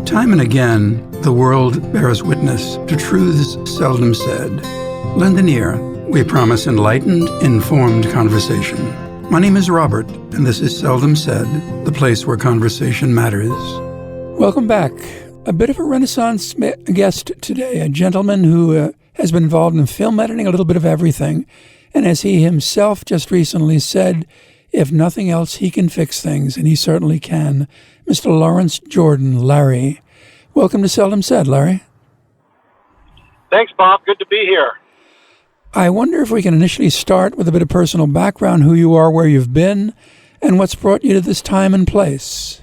Time and again, the world bears witness to truths seldom said. Lend an ear. We promise enlightened, informed conversation. My name is Robert, and this is Seldom Said, the place where conversation matters. Welcome back. A bit of a Renaissance guest today, a gentleman who has been involved in film editing, a little bit of everything. And as he himself just recently said, if nothing else, he can fix things, and he certainly can. Mr. Lawrence Jordan, Larry. Welcome to Seldom Said, Larry. Thanks, Bob. Good to be here. I wonder if we can initially start with a bit of personal background, who you are, where you've been, and what's brought you to this time and place.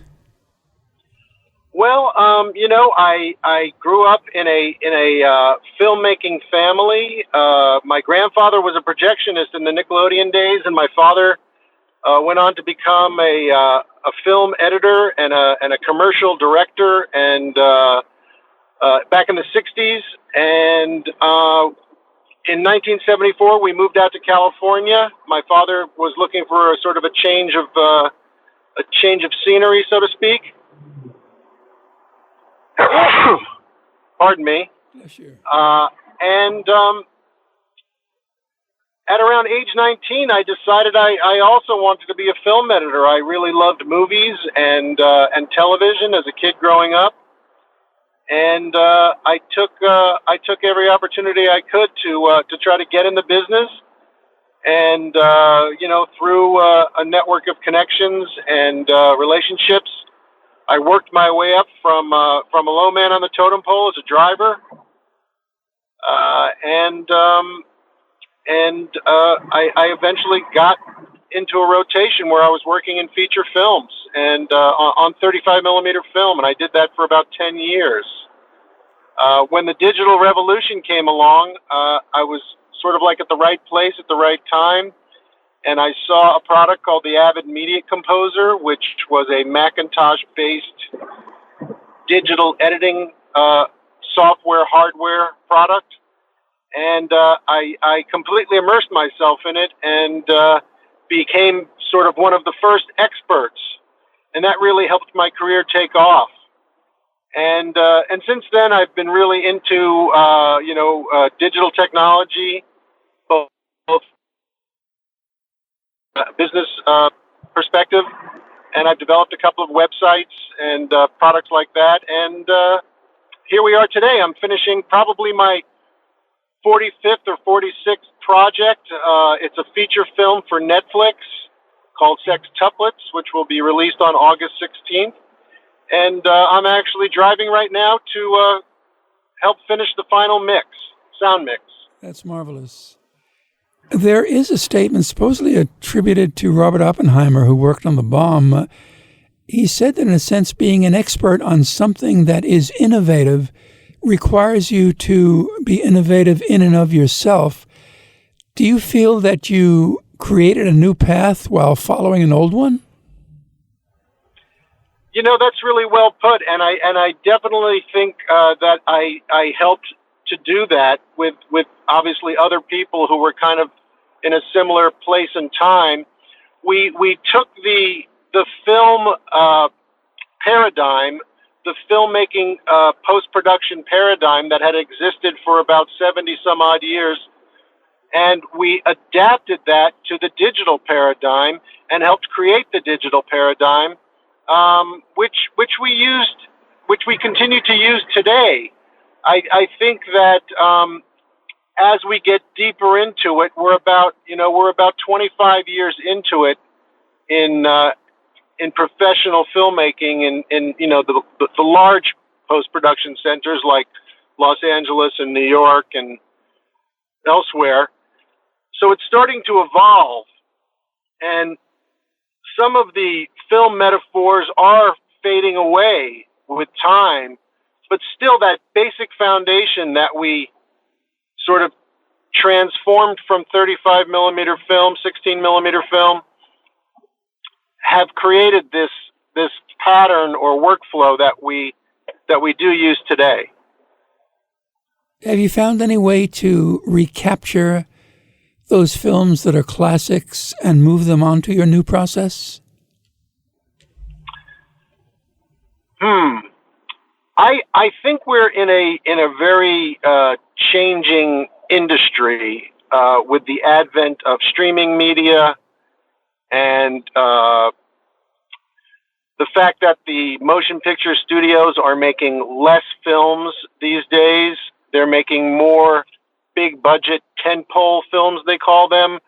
Well, I grew up in a filmmaking family. My grandfather was a projectionist in the Nickelodeon days, and my father went on to become a film editor and a commercial director, and back in the 60s. And in 1974, we moved out to California. My father was looking for a sort of a change of scenery, so to speak. Pardon me. Yeah, sure. At around age 19, I decided I also wanted to be a film editor. I really loved movies and television as a kid growing up. And I took every opportunity I could to try to get in the business, and through a network of connections and relationships, I worked my way up from a low man on the totem pole as a driver, I eventually got into a rotation where I was working in feature films and on 35 millimeter film, and I did that for about 10 years. When the digital revolution came along, I was sort of like at the right place at the right time, and I saw a product called the Avid Media Composer, which was a Macintosh-based digital editing software, hardware product. And I completely immersed myself in it and became sort of one of the first experts. And that really helped my career take off. And since then, I've been really into, digital technology, both business perspective. And I've developed a couple of websites and products like that. And here we are today. I'm finishing probably my 45th or 46th project. It's a feature film for Netflix called Sextuplets, which will be released on August 16th. And I'm actually driving right now to help finish the final sound mix. That's marvelous. There is a statement supposedly attributed to Robert Oppenheimer, who worked on the bomb. He said that, in a sense, being an expert on something that is innovative requires you to be innovative in and of yourself. Do you feel that you created a new path while following an old one? That's really well put, and I definitely think that I helped to do that with obviously other people who were kind of in a similar place and time. We took the film paradigm, the filmmaking post-production paradigm that had existed for about 70 some odd years, and we adapted that to the digital paradigm and helped create the digital paradigm, which we continue to use today. I think that as we get deeper into it, we're about 25 years into it in professional filmmaking in the large post-production centers like Los Angeles and New York and elsewhere. So it's starting to evolve, and some of the film metaphors are fading away with time, but still that basic foundation that we sort of transformed from 35 millimeter film, 16 millimeter film, have created this pattern or workflow that we do use today. Have you found any way to recapture those films that are classics and move them onto your new process? I think we're in a very changing industry with the advent of streaming media and the fact that the motion picture studios are making less films these days. They're making more big budget tentpole films, they call them.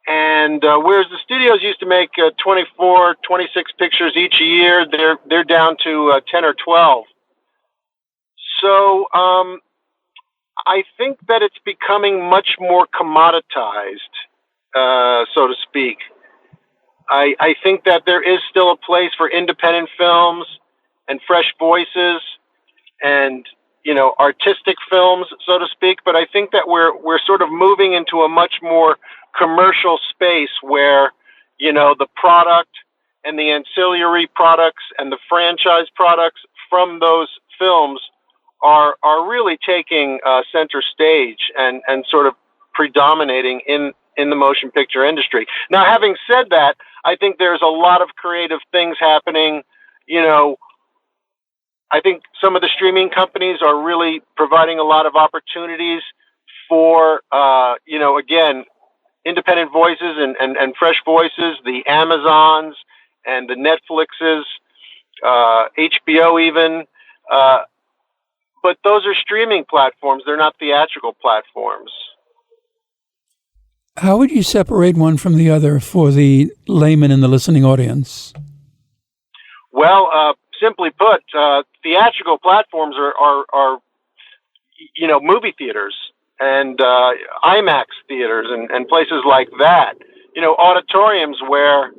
And whereas the studios used to make 24, 26 pictures each year, they're down to 10 or 12. So I think that it's becoming much more commoditized, so to speak. I think that there is still a place for independent films and fresh voices and, artistic films, so to speak. But I think that we're sort of moving into a much more commercial space where, the product and the ancillary products and the franchise products from those films are really taking center stage and sort of predominating in the motion picture industry. Now, having said that, I think there's a lot of creative things happening. I think some of the streaming companies are really providing a lot of opportunities for, again, independent voices and fresh voices, the Amazons and the Netflixes, HBO even. But those are streaming platforms. They're not theatrical platforms. How would you separate one from the other for the layman in the listening audience? Well, simply put, theatrical platforms are movie theaters and IMAX theaters and places like that. Auditoriums where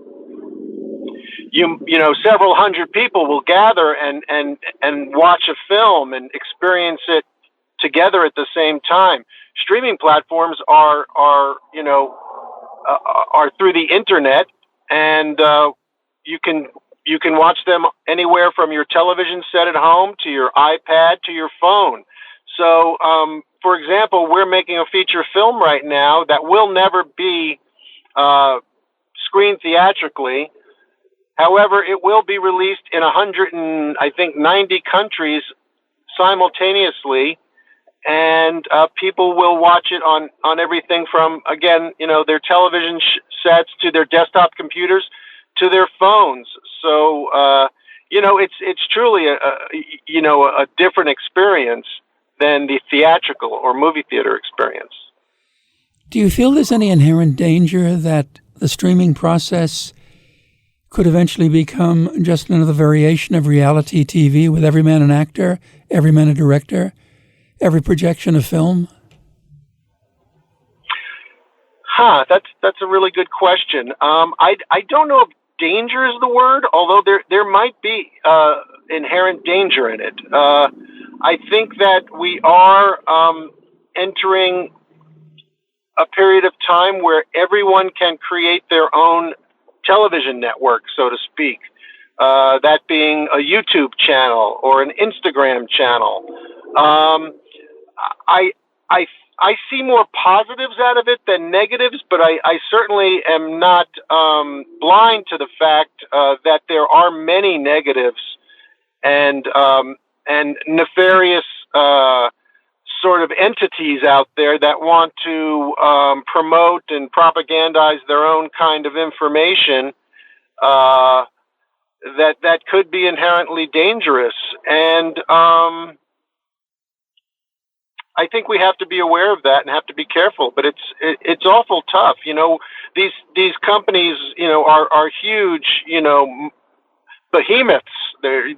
several hundred people will gather and watch a film and experience it together at the same time. Streaming platforms are through the internet, and you can watch them anywhere from your television set at home to your iPad to your phone. So, for example, we're making a feature film right now that will never be screened theatrically. However, it will be released in 90 countries simultaneously. And people will watch it on everything from, again, their television sets to their desktop computers to their phones. So, it's truly a different experience than the theatrical or movie theater experience. Do you feel there's any inherent danger that the streaming process could eventually become just another variation of reality TV with every man an actor, every man a director, every projection a film? That's a really good question. I don't know if danger is the word, although there might be inherent danger in it. I think that we are entering a period of time where everyone can create their own television network, so to speak. That being a YouTube channel or an Instagram channel. I see more positives out of it than negatives, but I certainly am not blind to the fact that there are many negatives and nefarious sort of entities out there that want to promote and propagandize their own kind of information that could be inherently dangerous. And I think we have to be aware of that and have to be careful, but it's awful tough. These companies, are huge, behemoths. They're,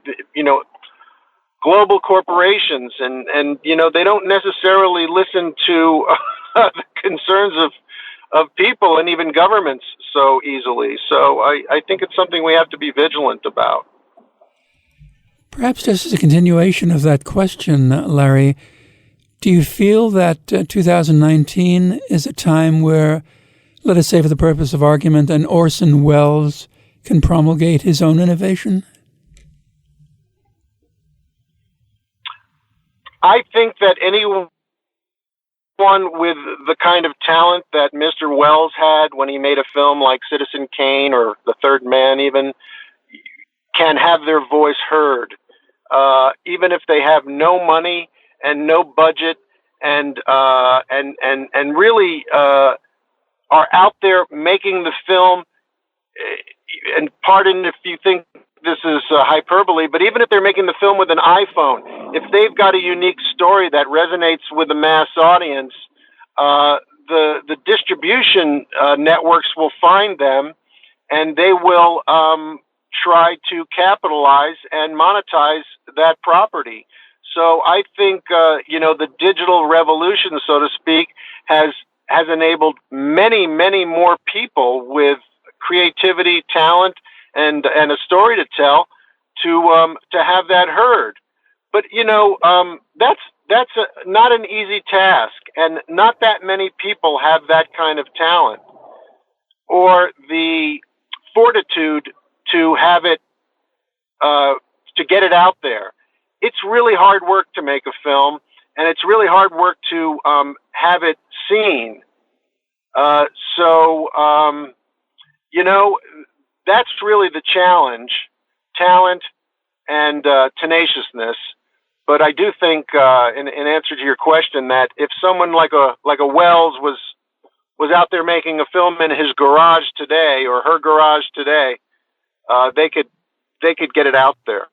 global corporations and they don't necessarily listen to the concerns of people and even governments so easily. So I think it's something we have to be vigilant about. Perhaps just as a continuation of that question, Larry, do you feel that 2019 is a time where, let us say for the purpose of argument, an Orson Welles can promulgate his own innovation? I think that anyone with the kind of talent that Mr. Welles had when he made a film like Citizen Kane or The Third Man even can have their voice heard. even if they have no money and no budget, and really are out there making the film. And pardon if you think this is hyperbole, but even if they're making the film with an iPhone, if they've got a unique story that resonates with the mass audience, the distribution networks will find them, and they will try to capitalize and monetize that property. So I think the digital revolution, so to speak, has enabled many more people with creativity, talent, and a story to tell to have that heard. But that's not an easy task, and not that many people have that kind of talent or the fortitude to have it to get it out there. It's really hard work to make a film, and it's really hard work to have it seen. That's really the challenge, talent and tenaciousness. But I do think, in answer to your question, that if someone like a Wells was out there making a film in his garage today or her garage today, they could get it out there.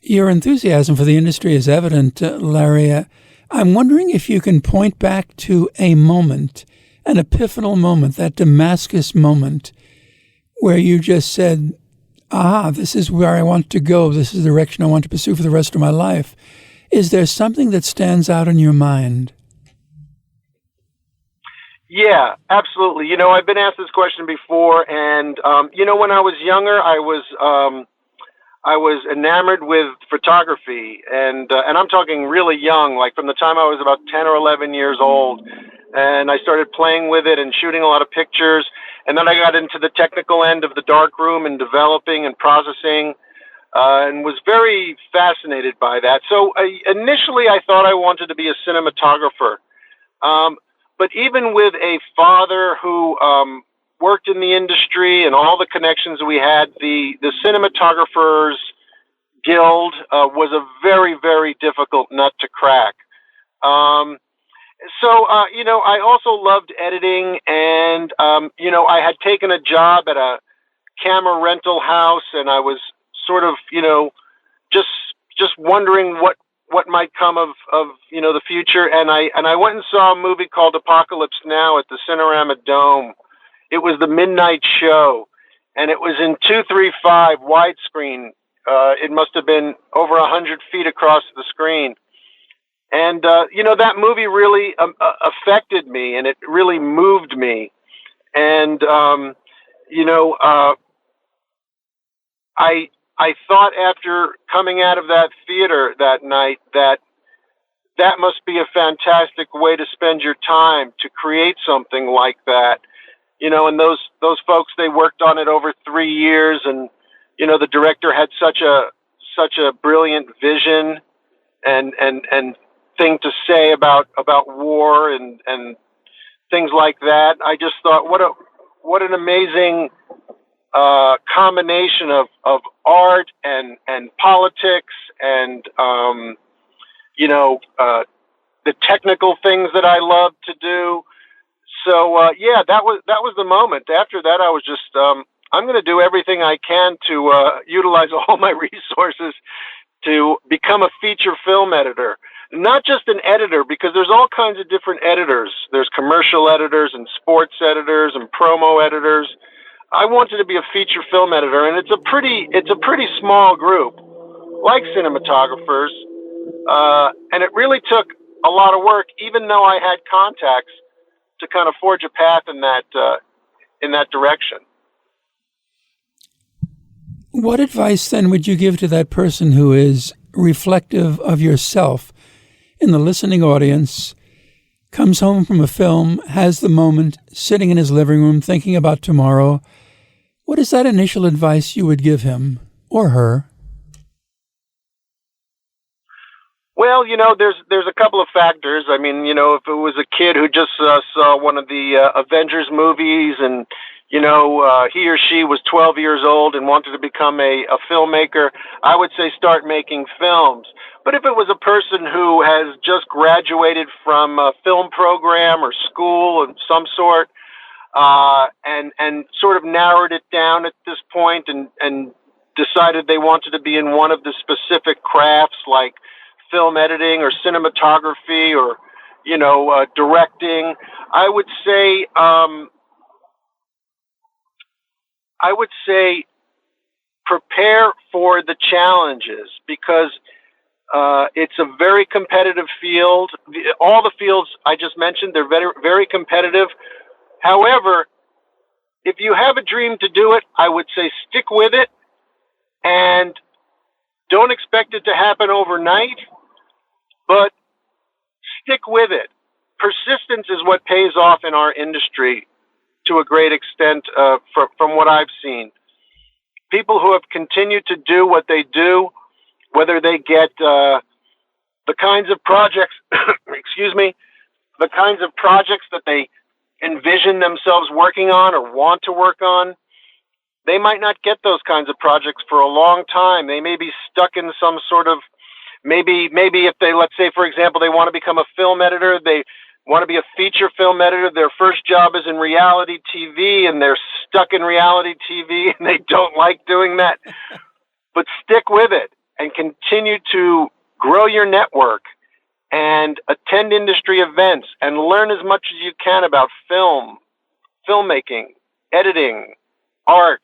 Your enthusiasm for the industry is evident, Larry. I'm wondering if you can point back to a moment, an epiphanal moment, that Damascus moment, where you just said, this is where I want to go. This is the direction I want to pursue for the rest of my life. Is there something that stands out in your mind? Yeah, absolutely. I've been asked this question before, and when I was younger, I was enamored with photography, and I'm talking really young, like from the time I was about 10 or 11 years old, and I started playing with it and shooting a lot of pictures, and then I got into the technical end of the darkroom and developing and processing, and was very fascinated by that. So initially, I thought I wanted to be a cinematographer, but even with a father who worked in the industry and all the connections we had, the Cinematographers Guild was a very, very difficult nut to crack. I also loved editing, and, I had taken a job at a camera rental house, and I was sort of, just wondering what might come of the future. And I went and saw a movie called Apocalypse Now at the Cinerama Dome. It was the midnight show, and it was in 2:3:5 widescreen. It must have been over 100 feet across the screen. And, that movie really affected me, and it really moved me. And, I thought after coming out of that theater that night that must be a fantastic way to spend your time, to create something like that. And those folks, they worked on it over 3 years, and, the director had such a brilliant vision and thing to say about war and things like that. I just thought, what an amazing combination of art and politics and the technical things that I love to do. So that was the moment. After that, I was just I'm going to do everything I can to utilize all my resources to become a feature film editor. Not just an editor, because there's all kinds of different editors. There's commercial editors and sports editors and promo editors. I wanted to be a feature film editor, and it's a pretty small group, like cinematographers, and it really took a lot of work, even though I had contacts to kind of forge a path in that direction. What advice then would you give to that person who is reflective of yourself in the listening audience, comes home from a film, has the moment, sitting in his living room thinking about tomorrow? What is that initial advice you would give him or her? Well, there's a couple of factors. I mean, if it was a kid who just saw one of the Avengers movies and, he or she was 12 years old and wanted to become a filmmaker, I would say start making films. But if it was a person who has just graduated from a film program or school of some sort, and sort of narrowed it down at this point and decided they wanted to be in one of the specific crafts like film editing or cinematography or, directing, I would say prepare for the challenges because it's a very competitive field. All the fields I just mentioned, they're very, very competitive. However, if you have a dream to do it, I would say stick with it and don't expect it to happen overnight, but stick with it. Persistence is what pays off in our industry to a great extent from what I've seen. People who have continued to do what they do, whether they get the kinds of projects, the kinds of projects that they envision themselves working on or want to work on, they might not get those kinds of projects for a long time. They may be stuck in some sort of, maybe if they, let's say, for example, they want to become a film editor, they want to be a feature film editor, their first job is in reality TV and they're stuck in reality TV and they don't like doing that. But stick with it and continue to grow your network and attend industry events and learn as much as you can about film, filmmaking, editing, art,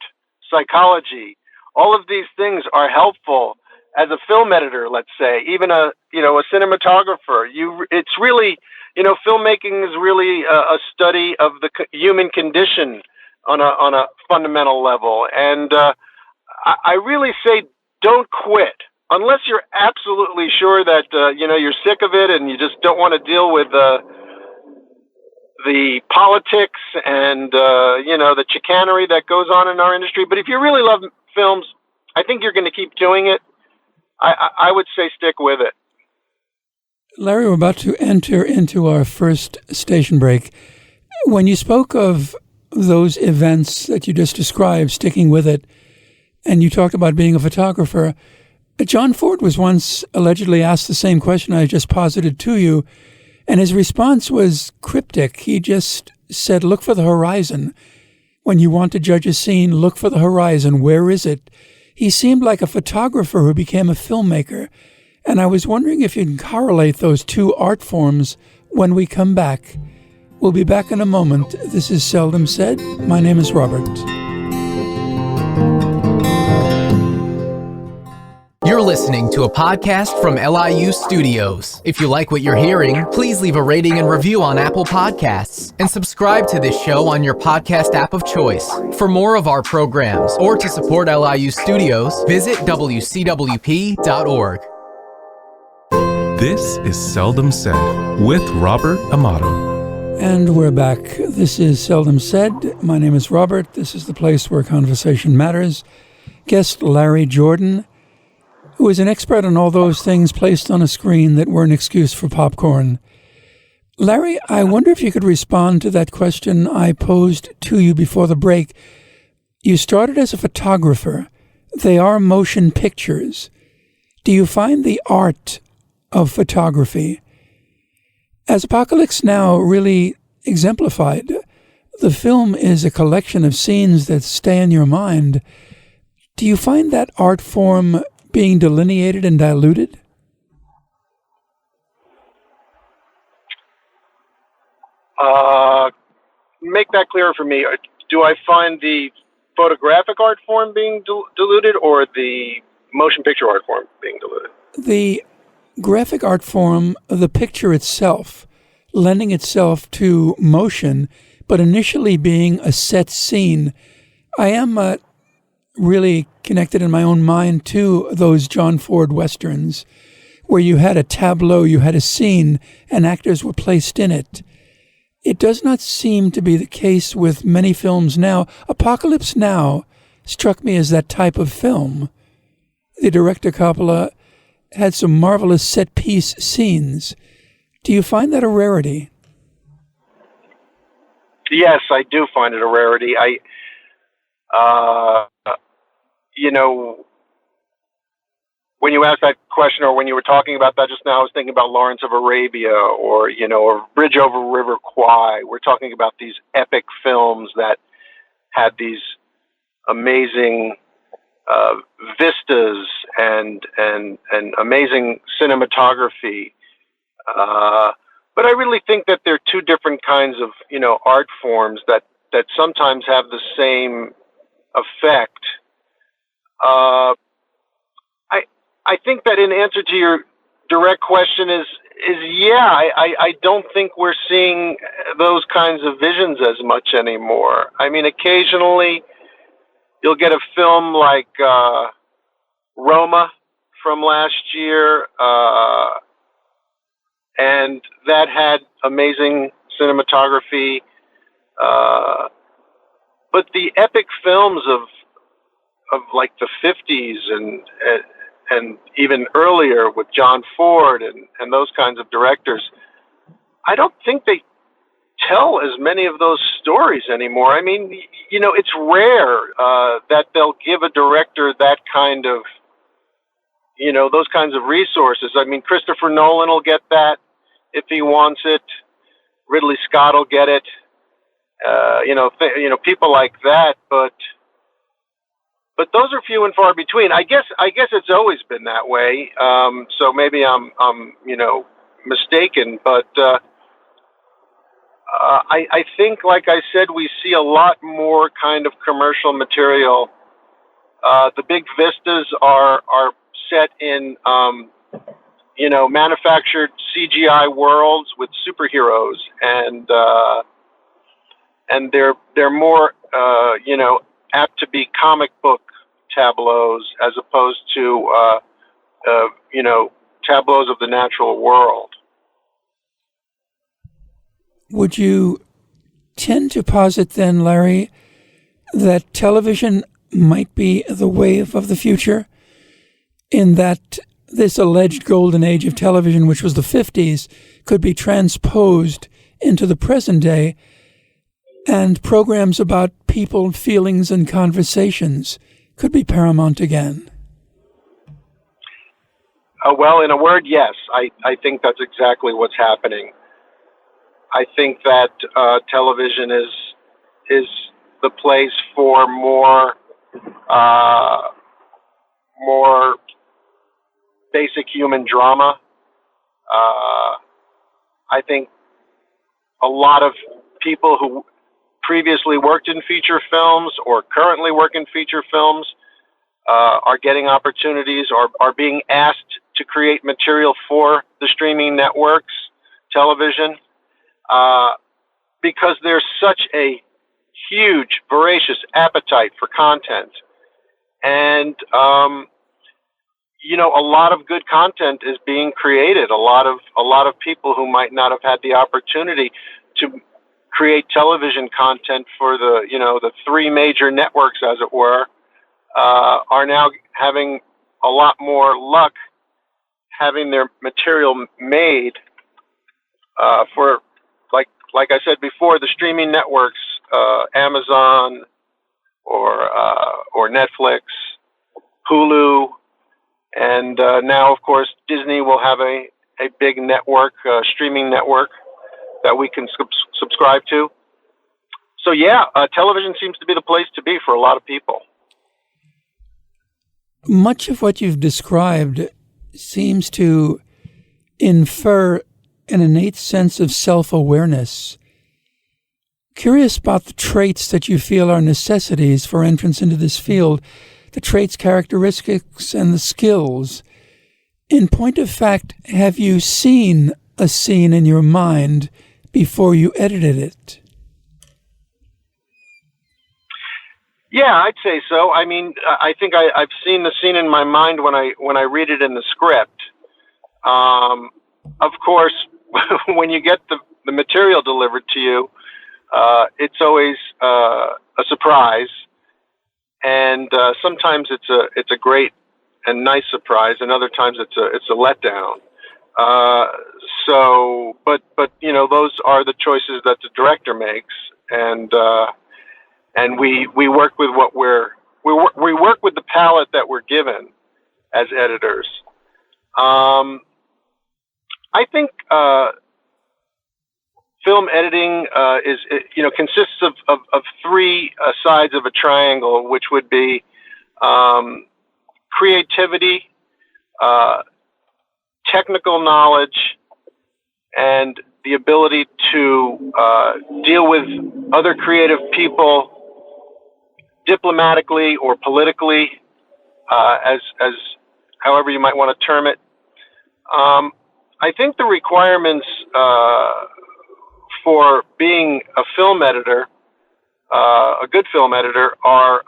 psychology. All of these things are helpful as a film editor, let's say, even a cinematographer. It's really, filmmaking is really a study of the human condition on a fundamental level. And I really say don't quit. Unless you're absolutely sure that, you're sick of it and you just don't want to deal with the politics and, the chicanery that goes on in our industry. But if you really love films, I think you're going to keep doing it. I would say stick with it. Larry, we're about to enter into our first station break. When you spoke of those events that you just described, sticking with it, and you talked about being a photographer, John Ford was once allegedly asked the same question I just posited to you, and his response was cryptic. He just said, look for the horizon. When you want to judge a scene, look for the horizon. Where is it? He seemed like a photographer who became a filmmaker, and I was wondering if you can correlate those two art forms when we come back. We'll be back in a moment. This is Seldom Said. My name is Robert. You're listening to a podcast from LIU Studios. If you like what you're hearing, please leave a rating and review on Apple Podcasts and subscribe to this show on your podcast app of choice. For more of our programs or to support LIU Studios, visit WCWP.org. This is Seldom Said with Robert Amato. And we're back. This is Seldom Said. My name is Robert. This is the place where conversation matters. Guest Larry Jordan, who is an expert on all those things placed on a screen that were an excuse for popcorn. Larry, I wonder if you could respond to that question I posed to you before the break. You started as a photographer. They are motion pictures. Do you find the art of photography, as Apocalypse Now really exemplified, the film is a collection of scenes that stay in your mind. Do you find that art form being delineated and diluted? Make that clearer for me. Do I find the photographic art form being diluted or the motion picture art form being diluted? The graphic art form, the picture itself, lending itself to motion, but initially being a set scene. I am really connected in my own mind to those John Ford Westerns, where you had a tableau, you had a scene, and actors were placed in it. It does not seem to be the case with many films now. Apocalypse Now struck me as that type of film. The director Coppola had some marvelous set-piece scenes. Do you find that a rarity? Yes, I do find it a rarity. You know, when you asked that question, or when you were talking about that just now, I was thinking about Lawrence of Arabia, or or Bridge over River Kwai. We're talking about these epic films that had these amazing vistas and amazing cinematography. But I really think that they're two different kinds of art forms that sometimes have the same effect. I think that in answer to your direct question is yeah, I don't think we're seeing those kinds of visions as much anymore. I mean, occasionally you'll get a film like Roma from last year, and that had amazing cinematography. But the epic films of like the 50s and even earlier with John Ford and those kinds of directors, I don't think they tell as many of those stories anymore. I mean, it's rare that they'll give a director that kind of, those kinds of resources. I mean, Christopher Nolan will get that if he wants it. Ridley Scott will get it. People like that, but those are few and far between. I guess it's always been that way. So maybe I'm mistaken, but I think, like I said, we see a lot more kind of commercial material. The big vistas are set in manufactured CGI worlds with superheroes, and they're more apt to be comic book tableaus as opposed to tableaus of the natural world. Would you tend to posit then, Larry, that television might be the wave of the future, in that this alleged golden age of television, which was the 50s, could be transposed into the present day, and programs about people, feelings, and conversations could be paramount again? Well, in a word, yes. I think that's exactly what's happening. I think that television is the place for more basic human drama. I think a lot of people who previously worked in feature films or currently work in feature films are getting opportunities, or are being asked to create material for the streaming networks, television, because there's such a huge, voracious appetite for content. And, a lot of good content is being created. A lot of people who might not have had the opportunity to create television content for the three major networks, as it were, are now having a lot more luck having their material made for, like I said before, the streaming networks, Amazon or Netflix, Hulu, and now, of course, Disney will have a big network, streaming network that we can subscribe to. So yeah, television seems to be the place to be for a lot of people. Much of what you've described seems to infer an innate sense of self-awareness. Curious about the traits that you feel are necessities for entrance into this field, the traits, characteristics, and the skills. In point of fact, have you seen a scene in your mind before you edited it? Yeah, I'd say so. I mean, I think I've seen the scene in my mind when I read it in the script. Of course, when you get the material delivered to you, it's always a surprise, and sometimes it's a great and nice surprise, and other times it's a letdown. But those are the choices that the director makes, and we work with we work with the palette that we're given as editors. I think film editing consists of three sides of a triangle, which would be creativity, technical knowledge, and the ability to deal with other creative people diplomatically or politically, as however you might want to term it. I think the requirements for being a film editor, a good film editor, are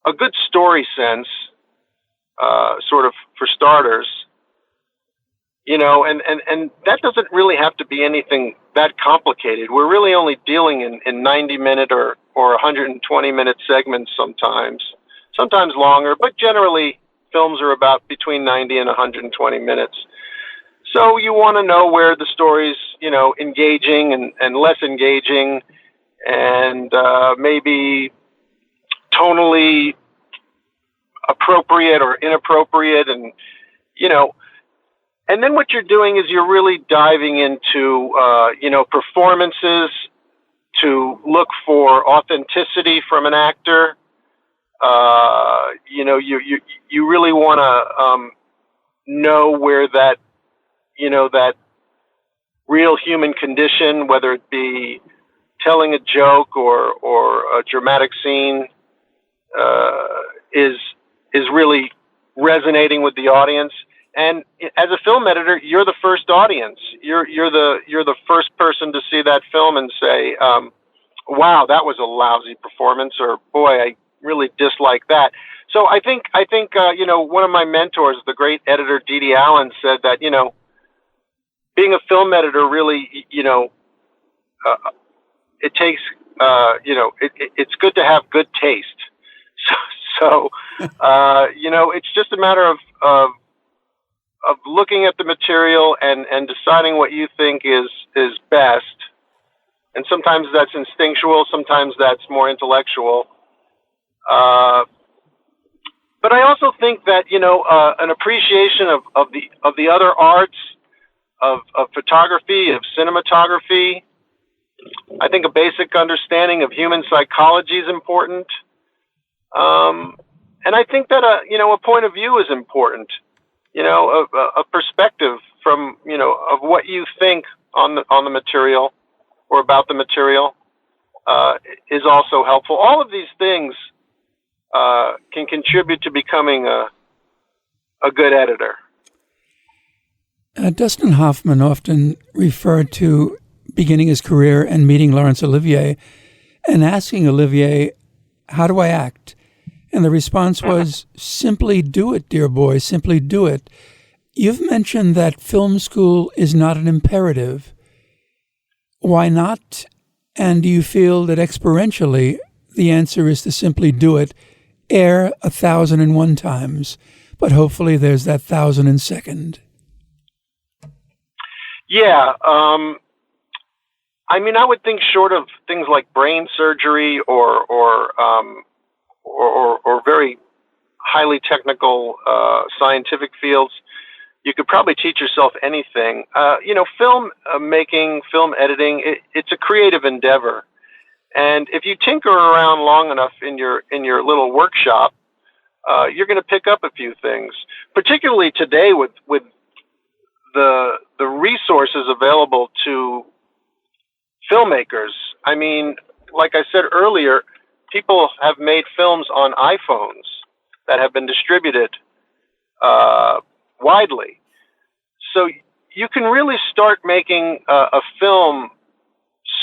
a good story sense, sort of for starters. And that doesn't really have to be anything that complicated. We're really only dealing in 90-minute or 120-minute segments sometimes longer, but generally films are about between 90 and 120 minutes. So you want to know where the story's, engaging and less engaging, and maybe tonally appropriate or inappropriate, and and then what you're doing is you're really diving into, performances to look for authenticity from an actor. You really want to know where that, that real human condition, whether it be telling a joke or a dramatic scene, is really resonating with the audience. And as a film editor, you're the first audience. You're the first person to see that film and say, "Wow, that was a lousy performance," or "Boy, I really dislike that." So I think one of my mentors, the great editor Dede Allen, said that being a film editor really it takes it's good to have good taste. So it's just a matter of looking at the material and deciding what you think is best. And sometimes that's instinctual, sometimes that's more intellectual. But I also think that, an appreciation of the other arts, of photography, of cinematography. I think a basic understanding of human psychology is important. And I think that a point of view is important. A perspective from, of what you think on the material or about the material is also helpful. All of these things can contribute to becoming a good editor. Dustin Hoffman often referred to beginning his career and meeting Laurence Olivier and asking Olivier, "How do I act?" And the response was, "Simply do it, dear boy, simply do it." You've mentioned that film school is not an imperative. Why not? And do you feel that experientially the answer is to simply do it, err 1,001 times, but hopefully there's that 1,002nd? Yeah. I would think short of things like brain surgery or very highly technical scientific fields, you could probably teach yourself anything. Film making, film editing, it's a creative endeavor. And if you tinker around long enough in your little workshop, you're going to pick up a few things, particularly today with the resources available to filmmakers. Like I said earlier, people have made films on iPhones that have been distributed widely. So you can really start making a film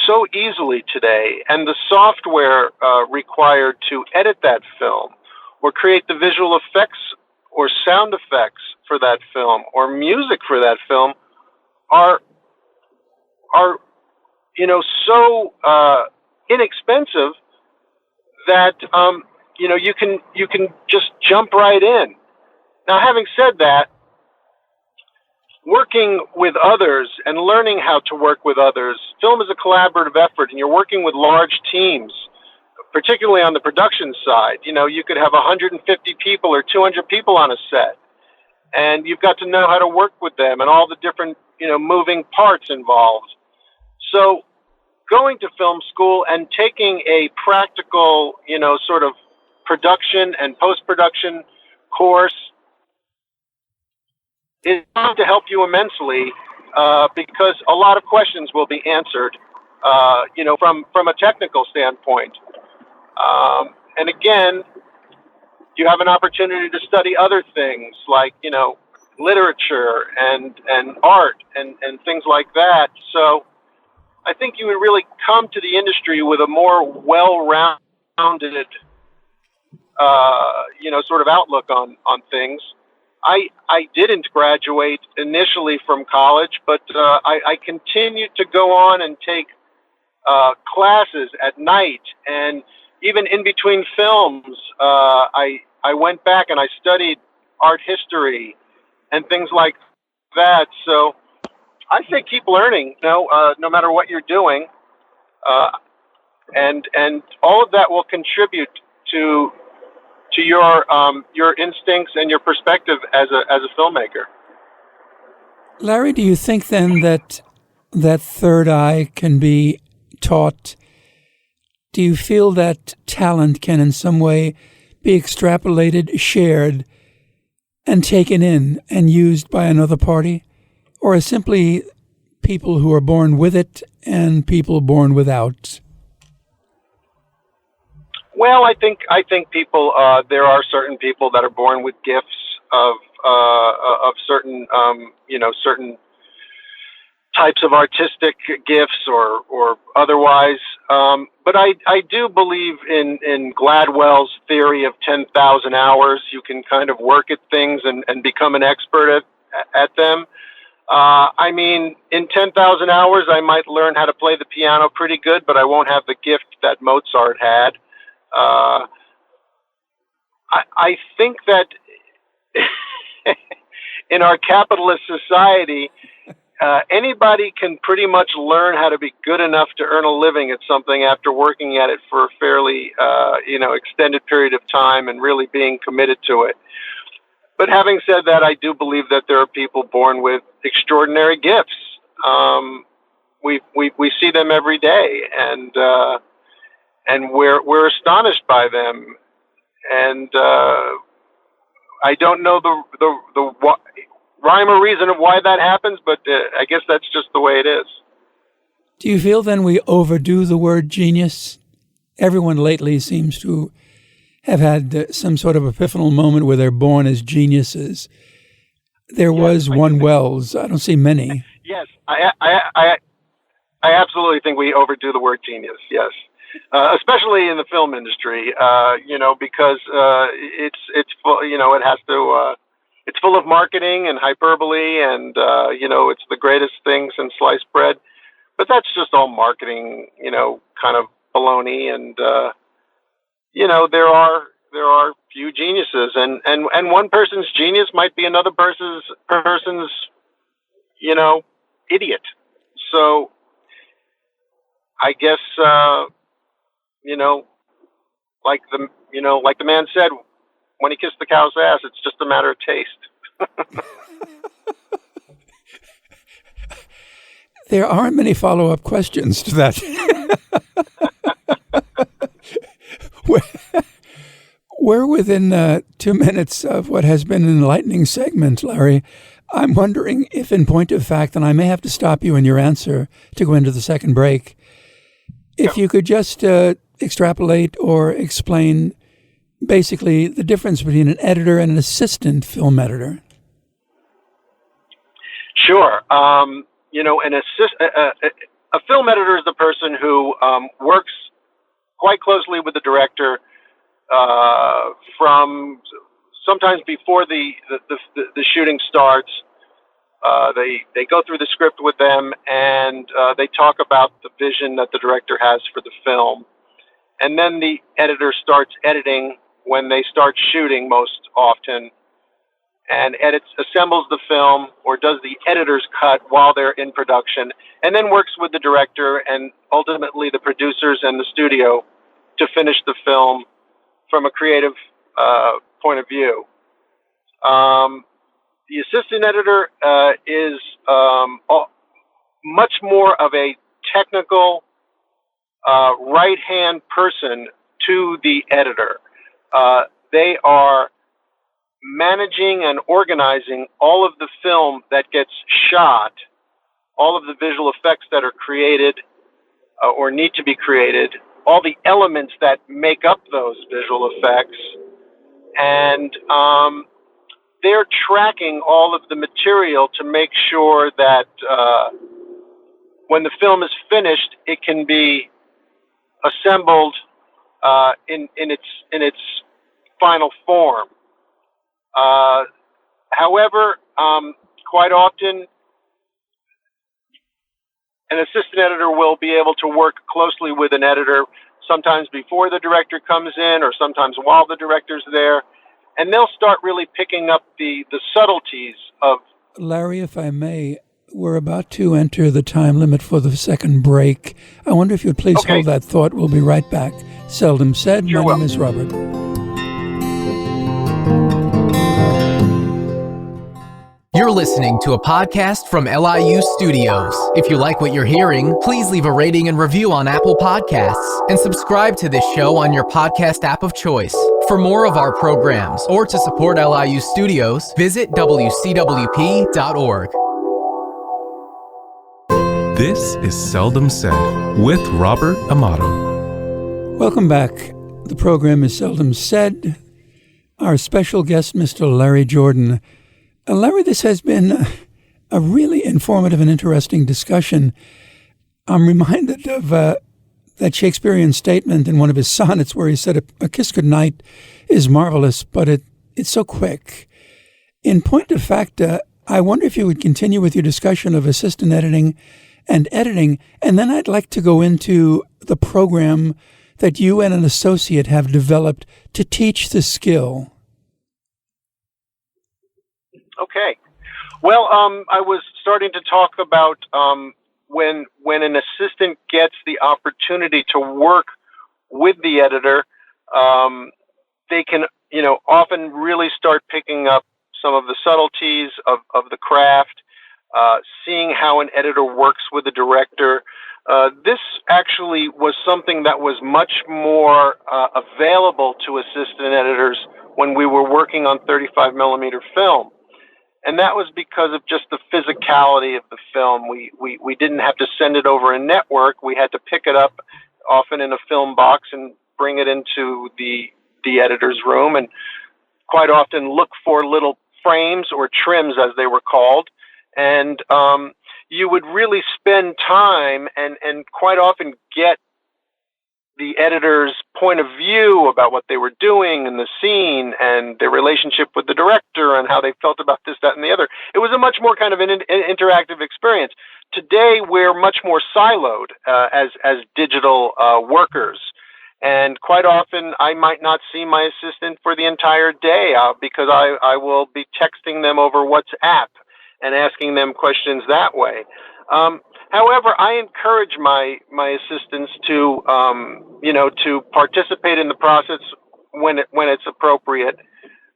so easily today, and the software required to edit that film or create the visual effects or sound effects for that film or music for that film are so inexpensive that you can just jump right in. Now, having said that, working with others and learning how to work with others. Film is a collaborative effort, and you're working with large teams, particularly on the production side. You could have 150 people or 200 people on a set, and you've got to know how to work with them and all the different, moving parts involved. So going to film school and taking a practical, sort of production and post-production course is going to help you immensely, because a lot of questions will be answered, from a technical standpoint. And again, you have an opportunity to study other things like, literature and art and things like that. So I think you would really come to the industry with a more well-rounded, sort of outlook on things. I didn't graduate initially from college, but I continued to go on and take classes at night, and even in between films, I went back and I studied art history and things like that. So I say keep learning, no matter what you're doing, and all of that will contribute to your instincts and your perspective as a filmmaker. Larry, do you think then that third eye can be taught? Do you feel that talent can in some way be extrapolated, shared, and taken in and used by another party? Or are simply people who are born with it and people born without? Well, I think people. There are certain people that are born with gifts of certain certain types of artistic gifts or otherwise. But I do believe in Gladwell's theory of 10,000 hours. You can kind of work at things and become an expert at them. In 10,000 hours, I might learn how to play the piano pretty good, but I won't have the gift that Mozart had. I think that in our capitalist society, anybody can pretty much learn how to be good enough to earn a living at something after working at it for a fairly, extended period of time and really being committed to it. But having said that, I do believe that there are people born with extraordinary gifts. We see them every day, and we're astonished by them. And I don't know the rhyme or reason of why that happens, but I guess that's just the way it is. Do you feel then we overdo the word genius? Everyone lately seems to have had some sort of epiphanal moment where they're born as geniuses. There was one Wells. I don't see many. Yes, I absolutely think we overdo the word genius. Yes, especially in the film industry. Because it's full. It has to. It's full of marketing and hyperbole, and it's the greatest thing since sliced bread. But that's just all marketing, kind of baloney. And there are few geniuses, and one person's genius might be another person's idiot. So I guess like the man said, when he kissed the cow's ass, it's just a matter of taste. There aren't many follow-up questions to that. We're within 2 minutes of what has been an enlightening segment, Larry. I'm wondering if, in point of fact, and I may have to stop you in your answer to go into the second break, if you could just extrapolate or explain basically the difference between an editor and an assistant film editor. Sure. A film editor is the person who works quite closely with the director from sometimes before the shooting starts. They go through the script with them, and they talk about the vision that the director has for the film. And then the editor starts editing when they start shooting most often. and assembles the film or does the editor's cut while they're in production, and then works with the director and ultimately the producers and the studio to finish the film from a creative point of view. The assistant editor is much more of a technical right-hand person to the editor. They are managing and organizing all of the film that gets shot, all of the visual effects that are created or need to be created, all the elements that make up those visual effects, and they're tracking all of the material to make sure that when the film is finished, it can be assembled in its final form. However, quite often, an assistant editor will be able to work closely with an editor, sometimes before the director comes in or sometimes while the director's there, and they'll start really picking up the subtleties of... Larry, if I may, we're about to enter the time limit for the second break. I wonder if you'd please hold that thought. We'll be right back. Seldom Said. My name is Robert. You're listening to a podcast from LIU Studios. If you like what you're hearing, please leave a rating and review on Apple Podcasts and subscribe to this show on your podcast app of choice. For more of our programs or to support LIU Studios, visit WCWP.org. This is Seldom Said with Robert Amato. Welcome back. The program is Seldom Said. Our special guest, Mr. Larry Jordan. Larry, this has been a really informative and interesting discussion. I'm reminded of that Shakespearean statement in one of his sonnets where he said, a kiss goodnight is marvelous, but it's so quick. In point of fact, I wonder if you would continue with your discussion of assistant editing, and then I'd like to go into the program that you and an associate have developed to teach the skill. Okay. Well, I was starting to talk about when an assistant gets the opportunity to work with the editor, they can, often really start picking up some of the subtleties of the craft, seeing how an editor works with the director. This actually was something that was much more available to assistant editors when we were working on 35 millimeter film. And that was because of just the physicality of the film. We didn't have to send it over a network. We had to pick it up often in a film box and bring it into the editor's room, and quite often look for little frames or trims, as they were called. And you would really spend time and quite often get the editor's point of view about what they were doing in the scene and their relationship with the director and how they felt about this, that, and the other. It was a much more kind of an interactive experience. Today, we're much more siloed as digital workers. And quite often, I might not see my assistant for the entire day because I will be texting them over WhatsApp and asking them questions that way. However, I encourage my assistants to participate in the process when it's appropriate,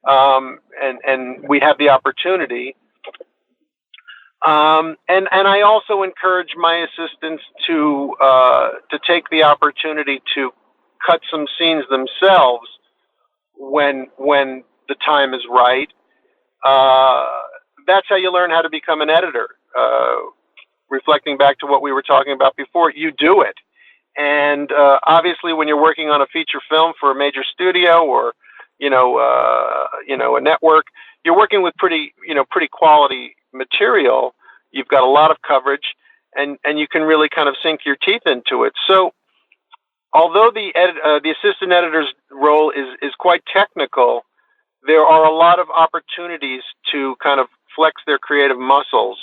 and we have the opportunity. And I also encourage my assistants to take the opportunity to cut some scenes themselves when the time is right. That's how you learn how to become an editor. Reflecting back to what we were talking about before, you do it. And obviously, when you're working on a feature film for a major studio or a network, you're working with pretty quality material. You've got a lot of coverage, and you can really kind of sink your teeth into it. So, although the assistant editor's role is quite technical, there are a lot of opportunities to kind of flex their creative muscles.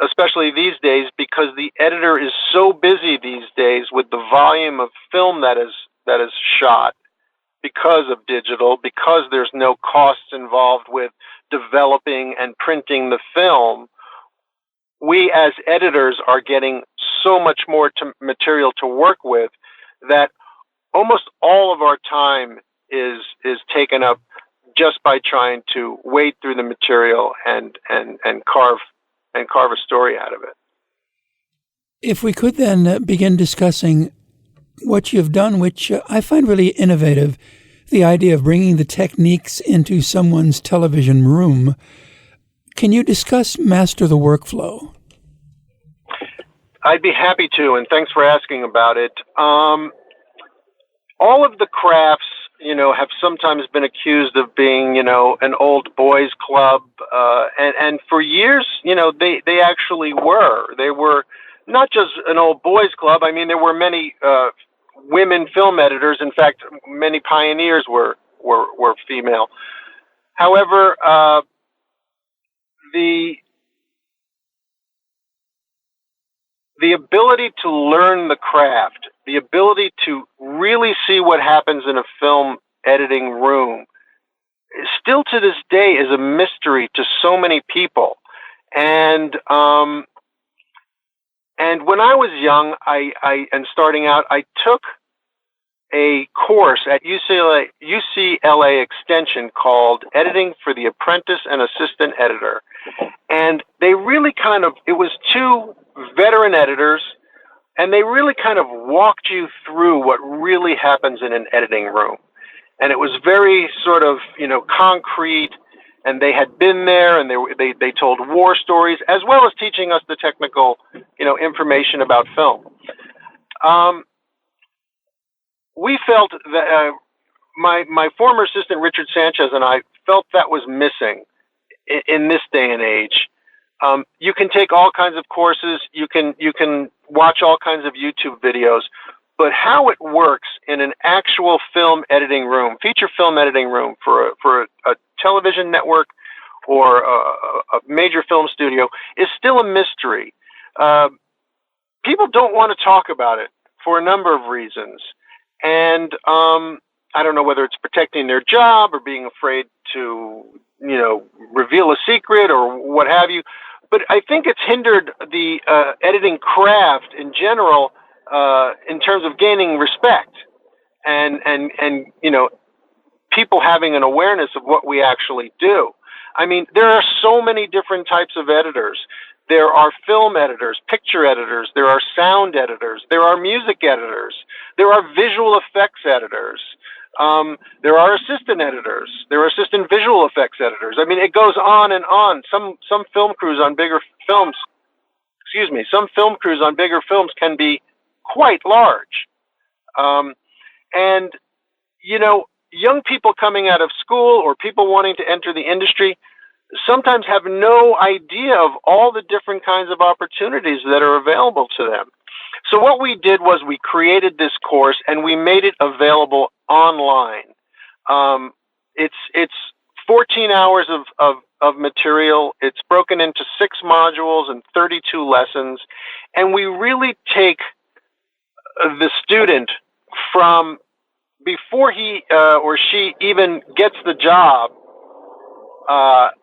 Especially these days, because the editor is so busy these days with the volume of film that is shot, because of digital, because there's no costs involved with developing and printing the film, we as editors are getting so much more material to work with that almost all of our time is taken up just by trying to wade through the material and carve a story out of it. If we could then begin discussing what you've done, which I find really innovative, the idea of bringing the techniques into someone's television room. Can you discuss Master the Workflow? I'd be happy to, and thanks for asking about it. All of the crafts, have sometimes been accused of being, an old boys club, and for years, they actually were. They were not just an old boys club. I mean, there were many women film editors. In fact, many pioneers were female. However, the ability to learn the craft, the ability to really see what happens in a film editing room, still to this day is a mystery to so many people. And when I was young, and starting out, I took a course at UCLA Extension called Editing for the Apprentice and Assistant Editor. And they really it was two veteran editors, and they really kind of walked you through what really happens in an editing room. And it was very sort of, concrete, and they had been there, and they told war stories, as well as teaching us the technical, information about film. We felt that my former assistant, Richard Sanchez, and I felt that was missing in this day and age. You can take all kinds of courses, you can watch all kinds of YouTube videos, but how it works in an actual film editing room, feature film editing room for a television network or a major film studio is still a mystery. People don't want to talk about it for a number of reasons. And I don't know whether it's protecting their job or being afraid to, reveal a secret or what have you. But I think it's hindered the editing craft in general in terms of gaining respect and people having an awareness of what we actually do. I mean, there are so many different types of editors. There are film editors, picture editors, there are sound editors, there are music editors, there are visual effects editors, there are assistant editors, there are assistant visual effects editors. I mean, it goes on and on. Some film crews on bigger films, some film crews on bigger films can be quite large. And, young people coming out of school or people wanting to enter the industry sometimes have no idea of all the different kinds of opportunities that are available to them. So what we did was we created this course and we made it available online. It's 14 hours of material. It's broken into 6 modules and 32 lessons. And we really take the student from before he or she even gets the job,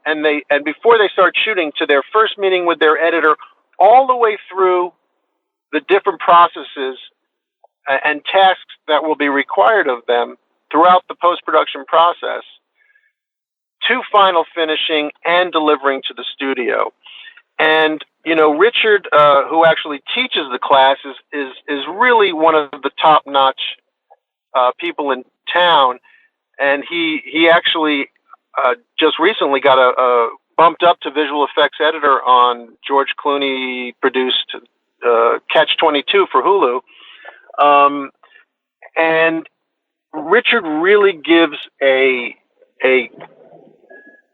and before they start shooting, to their first meeting with their editor, all the way through the different processes and tasks that will be required of them throughout the post-production process, to final finishing and delivering to the studio. And Richard, who actually teaches the classes, is really one of the top-notch people in town, and he actually just recently got bumped up to visual effects editor on George Clooney produced Catch-22 for Hulu. And Richard really gives a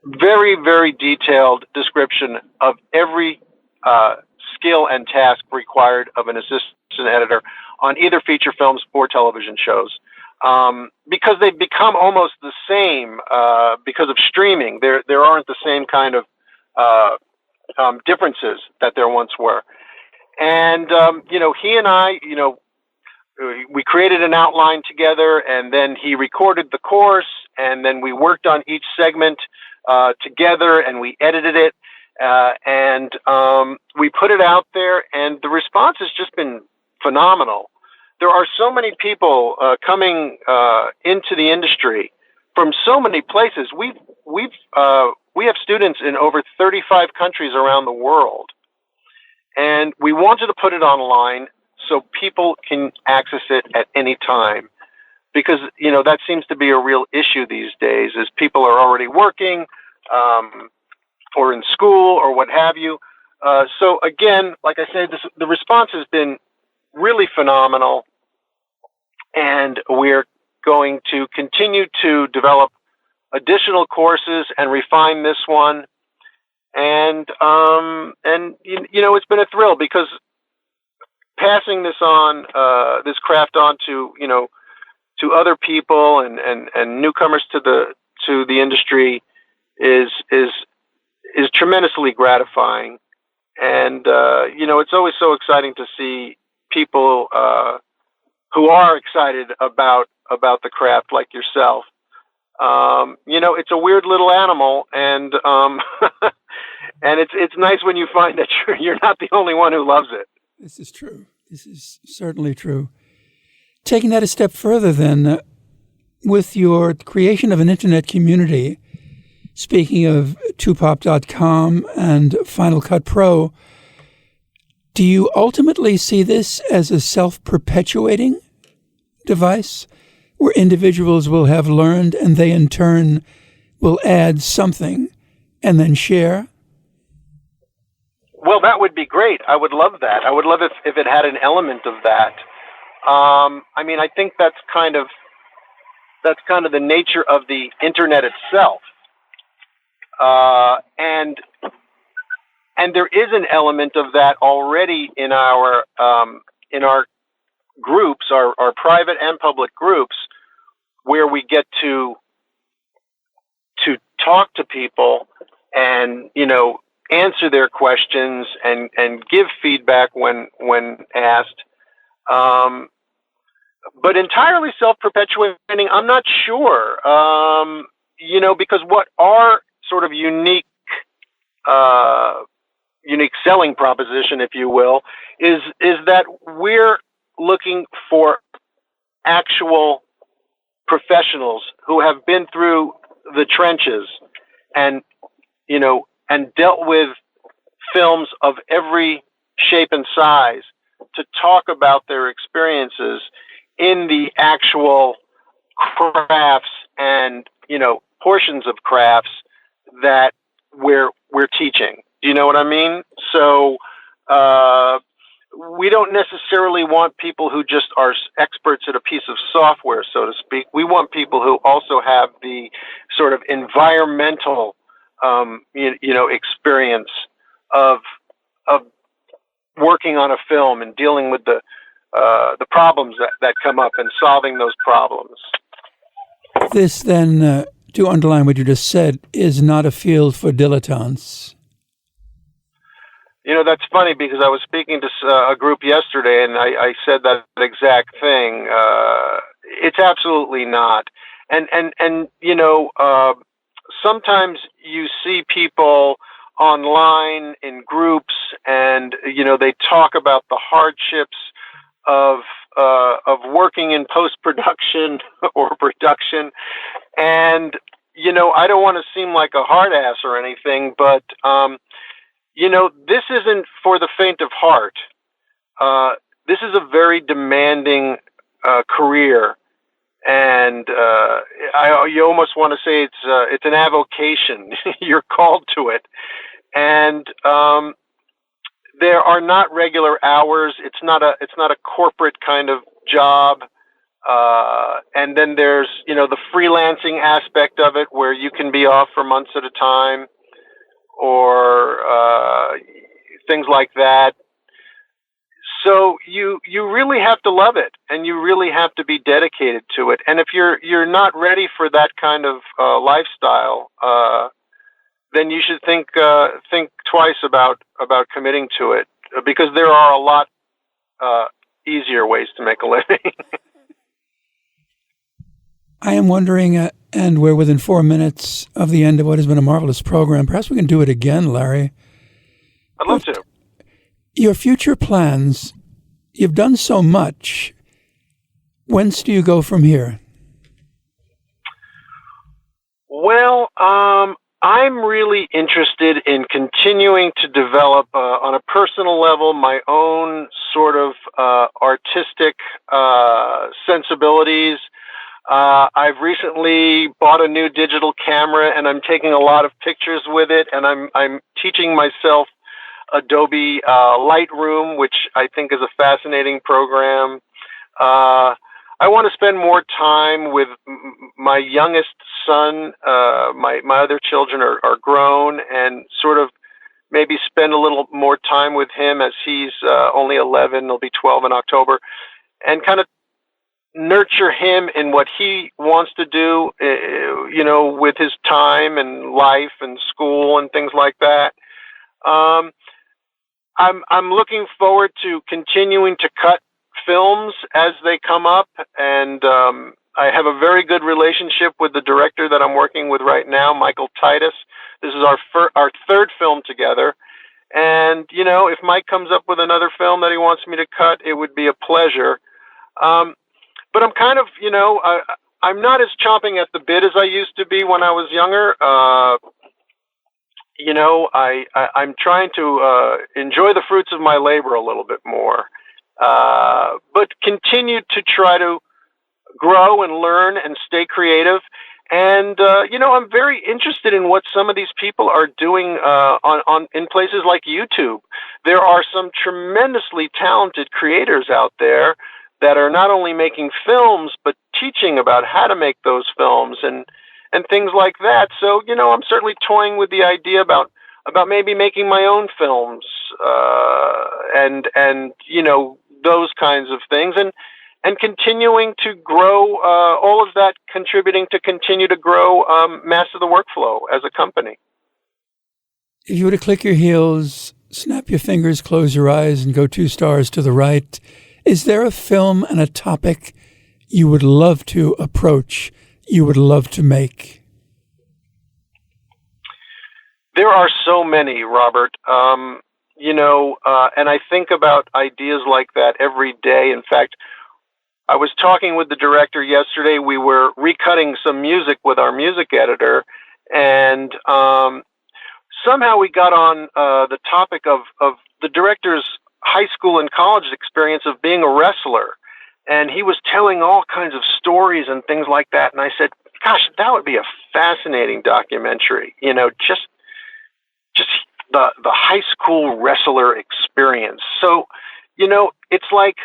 very, very detailed description of every skill and task required of an assistant editor on either feature films or television shows. Because they've become almost the same because of streaming. There aren't the same kind of differences that there once were. And, he and I, we created an outline together, and then he recorded the course, and then we worked on each segment together, and we edited it, and we put it out there, and the response has just been phenomenal. There are so many people coming into the industry from so many places. We have students in over 35 countries around the world, and we wanted to put it online so people can access it at any time, because that seems to be a real issue these days, is people are already working or in school or what have you. So again, like I said, the response has been really phenomenal, and we're going to continue to develop additional courses and refine this one. And it's been a thrill, because passing this on, this craft on to other people and newcomers to the industry is tremendously gratifying. And it's always so exciting to see people who are excited about the craft, like yourself. It's a weird little animal, and and it's nice when you find that you're not the only one who loves it. This is true. This is certainly true. Taking that a step further, then, with your creation of an internet community, speaking of tupop.com and Final Cut Pro, do you ultimately see this as a self-perpetuating device, where individuals will have learned and they in turn will add something and then share? Well, that would be great. I would love that. I would love if it had an element of that. I think that's kind of the nature of the internet itself. And there is an element of that already in our groups, our private and public groups, where we get to talk to people and answer their questions and give feedback when asked. But entirely self-perpetuating, I'm not sure. Because what our sort of unique selling proposition, if you will, is that we're looking for actual professionals who have been through the trenches and dealt with films of every shape and size, to talk about their experiences in the actual crafts and portions of crafts that we're teaching. Do you know what I mean? So we don't necessarily want people who just are experts at a piece of software, so to speak. We want people who also have the sort of environmental experience of working on a film and dealing with the problems that come up and solving those problems. This then, to underline what you just said, is not a field for dilettantes. That's funny, because I was speaking to a group yesterday, and I said that exact thing. It's absolutely not. And sometimes you see people online in groups, and they talk about the hardships of working in post-production or production, and I don't want to seem like a hard ass or anything, but this isn't for the faint of heart. This is a very demanding career, and you almost want to say it's an avocation. You're called to it, and there are not regular hours. It's not a corporate kind of job. And then there's the freelancing aspect of it, where you can be off for months at a time, or things like that. So you really have to love it, and you really have to be dedicated to it. And if you're not ready for that kind of lifestyle, then you should think twice about committing to it, because there are a lot easier ways to make a living. I am wondering, and we're within 4 minutes of the end of what has been a marvelous program. Perhaps we can do it again, Larry. I'd love to. Your future plans, you've done so much. Whence do you go from here? Well, I'm really interested in continuing to develop, on a personal level, my own sort of artistic sensibilities. I've recently bought a new digital camera, and I'm taking a lot of pictures with it, and I'm teaching myself Adobe Lightroom, which I think is a fascinating program. I want to spend more time with my youngest son. My other children are grown, and sort of maybe spend a little more time with him as he's only 11. He'll be 12 in October, and kind of nurture him in what he wants to do, with his time and life and school and things like that. I'm looking forward to continuing to cut films as they come up, and I have a very good relationship with the director that I'm working with right now, Michael Titus. This is our third film together, and if Mike comes up with another film that he wants me to cut, it would be a pleasure. But I'm kind of, I'm not as chomping at the bit as I used to be when I was younger. I'm trying to enjoy the fruits of my labor a little bit more, but continue to try to grow and learn and stay creative. And, I'm very interested in what some of these people are doing in places like YouTube. There are some tremendously talented creators out there that are not only making films, but teaching about how to make those films and things like that. So, I'm certainly toying with the idea about maybe making my own films, and those kinds of things, and continuing to grow, all of that contributing to continue to grow Master the Workflow as a company. If you were to click your heels, snap your fingers, close your eyes, and go 2 stars to the right, is there a film and a topic you would love to approach, you would love to make? There are so many, Robert. And I think about ideas like that every day. In fact, I was talking with the director yesterday. We were recutting some music with our music editor, and somehow we got on the topic of the director's high school and college experience of being a wrestler. And he was telling all kinds of stories and things like that. And I said, gosh, that would be a fascinating documentary, just the high school wrestler experience. So, it's like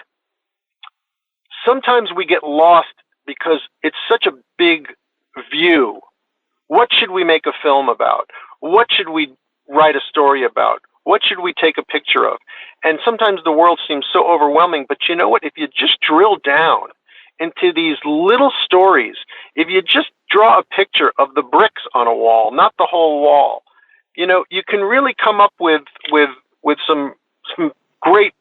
sometimes we get lost because it's such a big view. What should we make a film about? What should we write a story about? What should we take a picture of? And sometimes the world seems so overwhelming, but you know what? If you just drill down into these little stories, if you just draw a picture of the bricks on a wall, not the whole wall, you can really come up with some great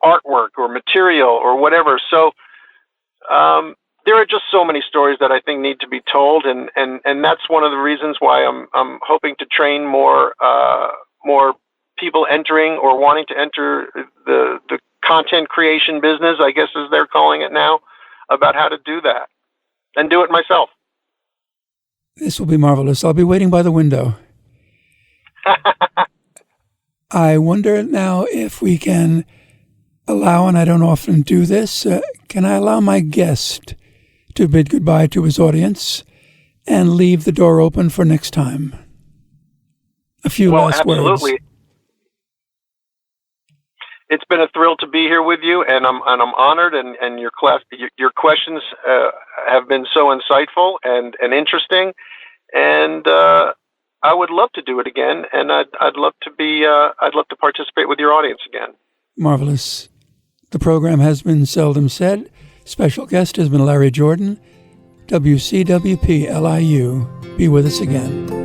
artwork or material or whatever. So there are just so many stories that I think need to be told, and that's one of the reasons why I'm hoping to train more people entering or wanting to enter the content creation business, I guess as they're calling it now, about how to do that and do it myself. This will be marvelous. I'll be waiting by the window. I wonder now if we can allow, and I don't often do this, can I allow my guest to bid goodbye to his audience and leave the door open for next time? A few last words. Absolutely. It's been a thrill to be here with you, and I'm honored. And your questions have been so insightful and interesting. And I would love to do it again, and I'd love to participate with your audience again. Marvelous. The program has been Seldom Said. Special guest has been Larry Jordan. WCWP-LIU. Be with us again.